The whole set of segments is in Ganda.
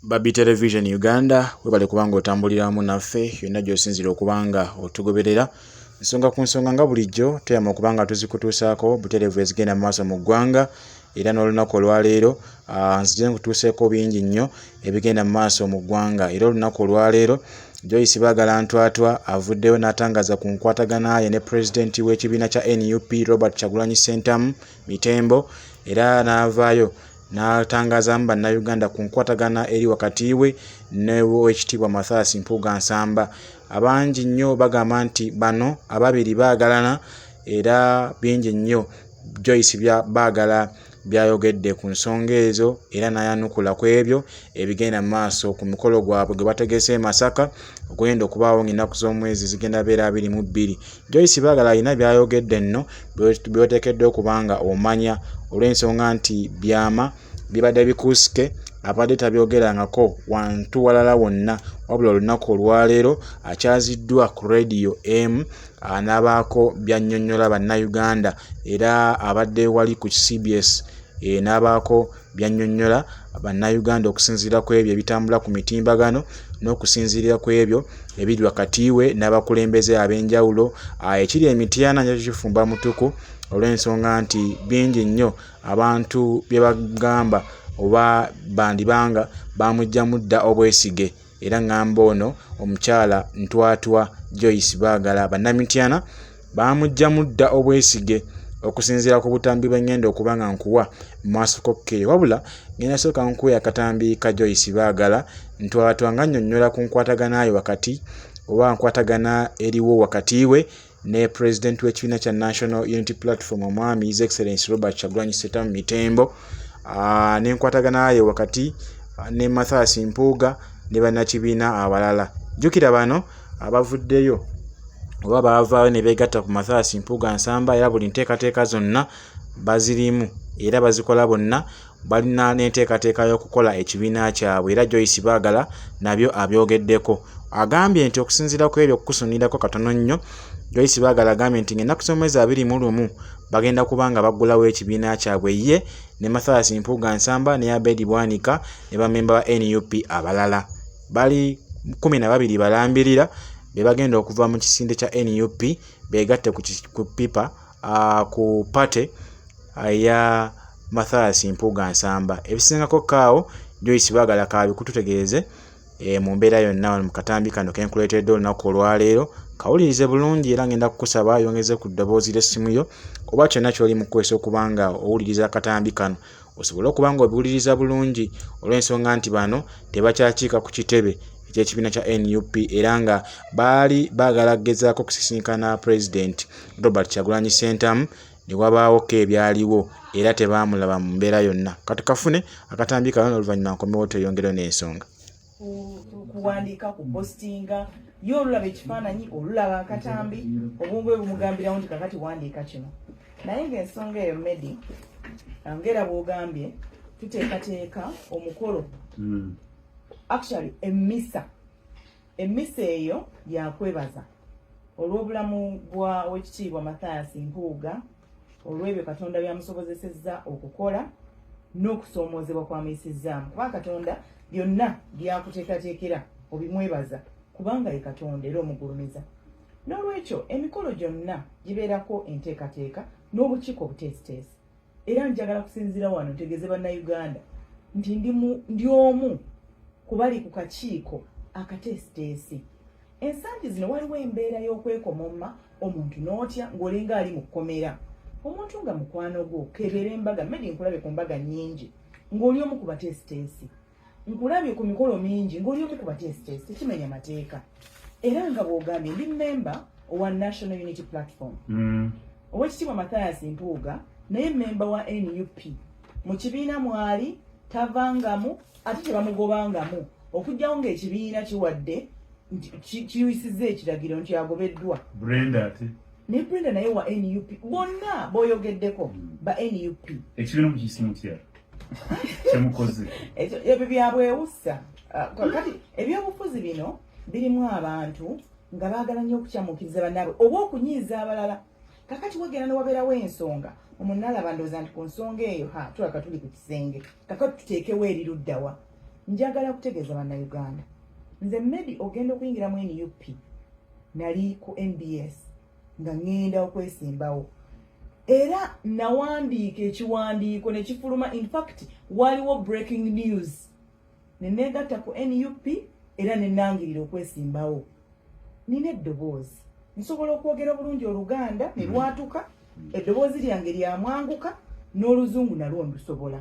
Babi Television Uganda webale kubanga otambuliramu naffe yonna gy'osinzira okubanga otugoberera nsonga ku nsonga nga bulijjo tuyama okubanga tuzikutuusaako butereevu ezigenda mu maaso mu ggwanga era n'olunaku olwaleero nzije nkutuuseeko bingi nnyo ebigenda mu maaso mu ggwanga era olunaku olwaleero Joyce Baagala Ntwatwa avuddeyo n'atangaza ku nkwatagana ye ne pulezidenti w'ekibiina kya NUP Robert Kyagulanyi Ssentamu Mitembo era n'avaayo n'atangazamu bannayuganda ku nkwatagana eri wakati we n'Oweekitiibwa Mathias Mpuuga Nsamba. Abangi nnyo bagamba nti bano ababiri baagalana era bingi nnyo Joyce Baagala byayogedde ku nsonga ezo era n'ayanukula ku ebyo ebigenda mu maaso ku mukolo gwabwe gwe bategese e Masaka okugenda okubaawo ng'ennaku z'omwezi zigenda beera 22. Joyce Baagala alina byayogedde nno by'oteekeddwa okubanga omanya olw'ensonga nti byama bibadde bikuusike abadde tabyogerangako wantu walala wonna wabula olunaku olwaleero akyaziddwa ku Radio M n'abaako byannyonnyola bannayuganda era abadde wali ku CBS n'abaako byannyonnyola bannayuganda okusinziira ku ebyo ebitambula ku mitimbagano n'okusinziira ku ebyo ebiri wakati we n'abakulembeze ab'enjawulo ekiri emityana njakyo kifumba mutuku olw'ensonga nti bingi nnyo abantu bye bagamba oba bandibanga bamugyamu dda obwesige era ngamba ono omukyala Ntwatwa Joyce Baagala bannamityana bamugyamu dda obwesige okusinziira ku butambi bwe ngenda okuba nga nkuwa mu maaso kokkeyo wabula ngenda sooka nkuwa akatambi ka Joyce Baagala Ntwatwa nga nnyonnyola ku nkwataganayo wakati oba nkwatagana eriwo wakati we ne President w'ekibiina kya National Unity Platform omwami His Excellency Robert Kyagulanyi Ssentamu Mitembo n'enkwataganayo wakati ne Mathias Mpuuga ne bannakibiina abalala. Jjukira bano abavuddeyo oba baavaayo ne beegatta ku Mathias Mpuuga Nsamba era buli nteekateeka zonna bazirimu era bazikola bonna balina n'enteekateeka y'okukola ekibiina kyabwe era Joyce Baagala nabyo abyogeddeko. Agambye nti okusinziira ku ebyo okukusunirako katono nnyo Joyce Baagala agambye nti ng'ennaku z'omwezi 21 bagenda kubanga baggulawo ekibiina kyabwe ye ne Mathias Mpuuga Nsamba ne Abedi Bwanika ne bammemba ba NUP abalala bali 12 balambirira be bagenda okuva mu kisinde kya NUP beegatte ku pipa ku pate ya Mathias Mpuuga Nsamba. Ebisingako kaawo Joyce Baagala kabikututegeeze mu mbeera yonna mu katambi kano kenkuleetedde olunaku olwaleero kawulirize bulungi era ngenda kukusaba yongeze ku ddoboozi ly'essimu yo oba kyonna ky'oli mu kukozesa okubanga owuliriza akatambi kano osobole okubanga obiwuliriza bulungi olw'ensonga nti bano tebakyakiika ku kitebe eky'ekibiina kya NUP era nga baali baagala gezaako kusisinkana President Robert Kyagulanyi Ssentamu ne wabaawoko ebyaliwo era tebaamulaba mu mbeera yonna. Katukafune akatambi kano oluvannyuma nkomewo tweyongere n'ensonga. Kuwandiika ku postinga yo olulaba ekifaananyi olulaba akatambi obwongo bwe bumugambirawo nti kakati wandiika kino naye ng'ensonga eyo Medi ngera bw'ogambye tuteekateeka omukolo actually emmisa eyo yakwebaza olw'obulamu bwa Oweekitiibwa Mathias Mpuuga olw'ebyo Katonda byamusobozesezza okukola n'okusoomoozebwa kwamuyisizzaamu kuba Katonda byonna byakuteekateekera obimwebaza kubanga ye Katonda era omugulumiza. N'olwekyo emikolo gyonna gibeerako enteekateeka n'obukiiko obuteesiteesi era njagala kusinziira wano ntegeeze bannayuganda nti ndi omu kubali ku kakiiko akateesiteesi. Ensangi zino waliwo embeera y'okwekomomma omuntu n'otya ng'olinga ali mu kkomera omuntu nga mukwano gwo kebeera embaga Medi nkulabe ku mbaga nnyingi ng'oli omu ku bateesiteesi nkulabye ku mikolo mingi ng'oli omu ku bateesiteesi tekimenya mateeka era nga bw'ogambye ndi mmemba owa National Unity Platform Oweekitiibwa Mathias Mpuuga naye mmemba wa NUP mu kibiina mwali tavangamu ate tebamugobangamu okujjawo ng'ekibiina kiwadde kiyisizza ekiragiro nti agobeddwa ne Brenda naye wa NUP bonna b'oyogeddeko ba NUP ekibiina mu kisimu kya kyemukoze ebyo byabwewussa kati ebyobufuzi bino birimu abantu nga baagala nnyo okukyamukiriza bannaabwe oba okunyiiza abalala kakati wagenda newabeerawo ensonga omuntu n'alaba ndowooza nti ku nsonga eyo tulaka tuli ku kisenge kakati tuteekewo eriruddawa njagala kutegeeza bannayuganda nze Medi ogenda okuyingira mu NUP nali ku NBS nga ngenda okwesimbawo era nawandiika ekiwandiiko ne kifuluma. In fact waliwo breaking news neneegatta ku NUP era nenangirira okwesimbawo. Nina eddoboozi nsobola okwogera bulungi Oluganda ne lwatuka, eddoboozi lyange lyamwanguka, n'Oluzungu nalwo ndusobola.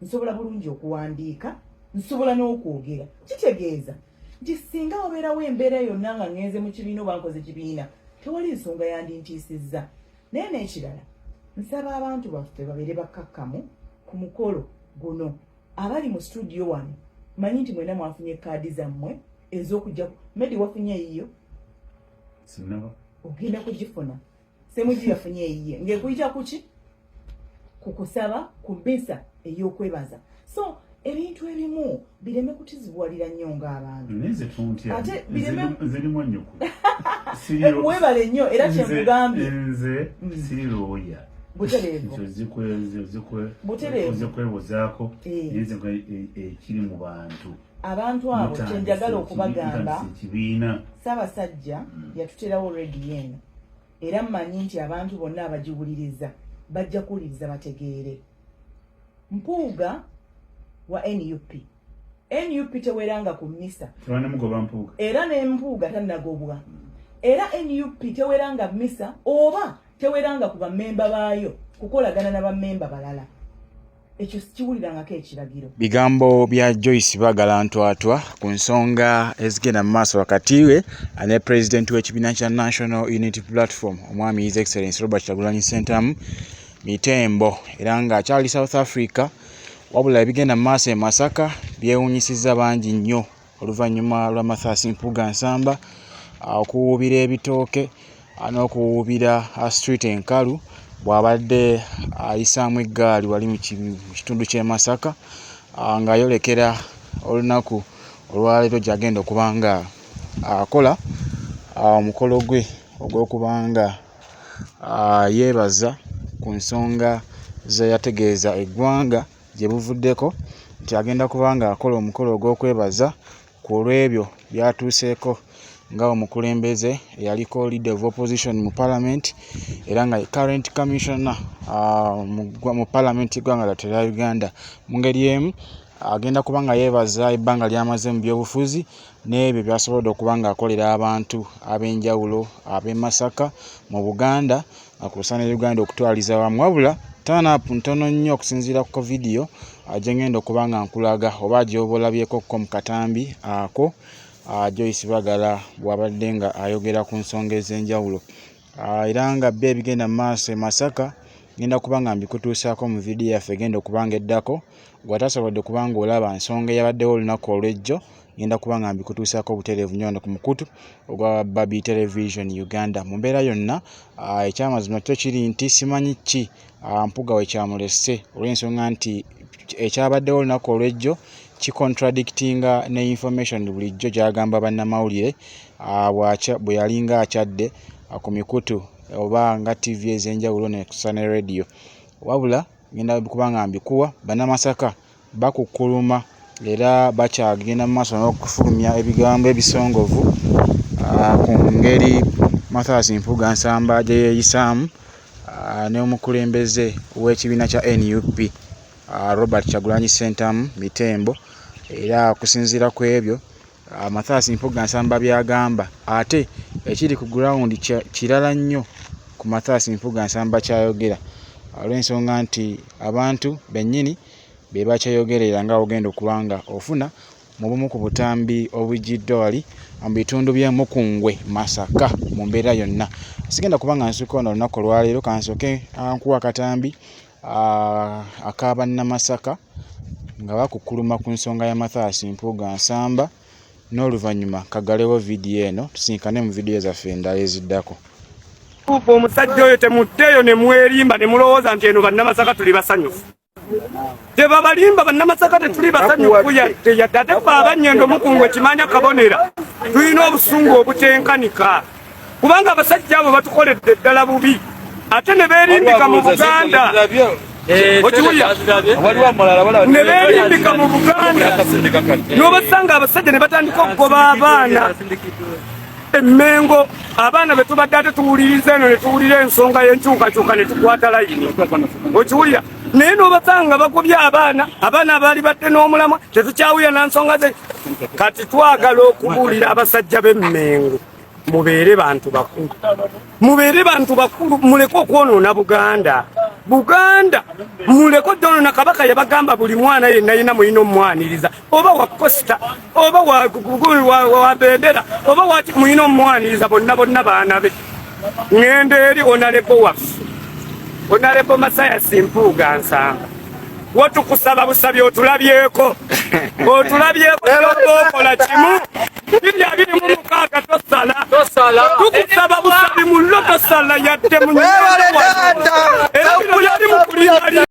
Nsobola bulungi okuwandiika, nsobola n'okwogera. Kitegeeza nti singa wabeerawo embeera yonna nga ngenze mu kibiina oba nkoze kibiina tewali nsonga yandintiisizza. Naye n'ekirala nsaba abantu baffe babeere bakkakkamu ku mukolo guno. Abali mu studio wano manyi nti mwena mwafunye kaadi zammwe ez'okujja. Medi wafunye eyiyo? Sinaba. Ogenda kugifuna. Semuji yafunye eyiye. Ng'ekuyita kuki? Kukusaba ku mpisa ey'okwebaza. So ebintu ebimu bireme kutizibwalira nnyo ng'abantu. Neze tuntya. Ate bireme zirimu nnyoko. Mwebale nnyo era kyemugambye. Nze sirooya. Butereevu. Butereevu. Kwebuzaako nze ekiri mu bantu. Abantu abo kyenjagala okubagamba kibiina. Ssaabasajja yatuterawo redio eno era mmanyi nti abantu bonna abagiwuliriza bajja kuwuliriza bategeere. Mpuuga wa NUP. NUP teweranga ku mmisa. Tebanemugoba Mpuuga. Era n'Empuuga tannagobwa. Era NUP teweranga mmisa oba teweranga ku bammemba baayo kukolagana na bammemba balala. Ekyo sikiwulirangako ekiragiro. Bigambo bya Joyce Bagala Ntwatwa ku nsonga ezigenda mu maaso wakati we ne President w'ekibiina kya National Unity Platform Omwami His Excellency Robert Kyagulanyi Ssentamu Mitembo era nga akyali South Africa. Wabula ebigenda mu maaso e Masaka byewunyisizza bangi nnyo oluvannyuma lwa Mathias Mpuuga Nsamba okuwuubira ebitooke n'okuwuubira street enkalu bw'abadde ayisaamu eggaali wali mu kitundu ky'e Masaka ng'ayolekera olunaku olwaleero gy'agenda okuba nga akola omukolo gwe ogw'okuba nga yeebaza ku nsonga ze yategeeza eggwanga gye buvuddeko nti agenda kuba nga akola omukolo ogw'okwebaza ku olw'ebyo byatuuseeko nga omukulembeze eyaliko leader of opposition mu parliament era nga current commissioner mu parliament y'eggwanga lyattu erya Uganda. Mu ngeri emu agenda kuba nga yeebaza ebbanga ly'amaze mu byobufuzi n'ebyo byasobodde okuba nga akolera abantu ab'enjawulo ab'e Masaka mu Buganda akuusa ne Uganda okutwaliza wamu. Wabula turn-up ntono nnyo okusinziira ku vidiyo gye ngenda okuba nga nkulaga oba gy'oba olabyeko mu katambi ako Joyce Bagala bw'abadde nga ayogera ku nsonga ez'enjawulo era nga bbe ebigenda mu maaso e Masaka ngenda kuba nga mbikutuusaako mu vidiyo yaffe egenda okuba nga eddako. Gw'atasobodde kuba nga olaba nsonga eyabaddewo olunaku olw'ejjo ngenda kuba nga mbikutuusaako obutereevu nnyo ku mukutu ogwa Babi Television Uganda. Mu mbeera yonna ekyamazima kyo kiri nti simanyi ki Mpuuga we kyamulesse olw'ensonga nti ekyabaddewo olunaku olw'ejjo contradictinga ne information bulijjo gy'agamba bannamawulire bwe yalinga akyadde ku mikutu oba nga TV ez'enjawulo ne radio. Wabula ngenda kuba nga mbikuwa bannamasaka bakukkuluma era bakyagenda mu maaso n'okufulumya ebigambo ebisongovu ku ngeri Mathias Mpuuga Nsamba gye yeeyisaamu n'omukulembeze w'ekibiina kya NUP Robert Kyagulanyi Ssentamu Mitembo. Era okusinziira ku ebyo Mathias Mpuuga Nsamba byagamba ate ekiri ku ground kirala nnyo ku Mathias Mpuuga Nsamba kyayogera olw'ensonga nti abantu bennyini be bakyeyogerera nga ogenda okuba nga ofuna mu bumu ku butambi obujjiddwa wali mu bitundu by'e Mukungwe Masaka. Mu mbeera yonna sigenda kuba nga nsukka ono olunaku olwaleero kansooke nkuwa akatambi ak'abannamasaka nga bakukkuluma ku nsonga ya Mathias Mpuuga Nsamba n'oluvannyuma kagalewo vidiyo eno tusinkane mu vidiyo zaffe endala eziddako. Omusajja oyo temuddeyo ne mwerimba ne mulowooza nti eno bannamasaka tuli basanyufu. Tebabalimba bannamasaka tetuli basanyufu yadde ate ffe abanyendo Mukungwe kimanya kabonera tulina obusungu obutenkanika kubanga abasajja abo batukoledde ddala bubi ate ne beerimbika mu Buganda okiwulya ne beerimbika mu Buganda n'obasanga abasajja ne batandika okugoba abaana Emmengo abaana betubadde ate tuwuliriza eno ne tuwulira ensonga y'enkyukakyuka ne tukwata layini okiwulira naye n'obasanga bagobya abaana abaali badde n'omulamwa tetukyawulira na nsonga ze kati twagala okubuulira abasajja b'Emmengo mubeere bantu bakulu muleke okwonoona Buganda muleke oddoonoona Kabaka yabagamba buli mwana yenna yina mulina omwaniriza oba wa Costa oba wa Bendera oba wati mulina omwaniriza bonna baana be ŋŋenda eri onalebo waffe onalebo Masaya Simpuuga Nsamba wotukusaba busabi otulabyeko okola kimu birya biri mu mukaaga tosala tukusaba busabi mullo tosala yadde mu nyumba era bino yali mu kulinda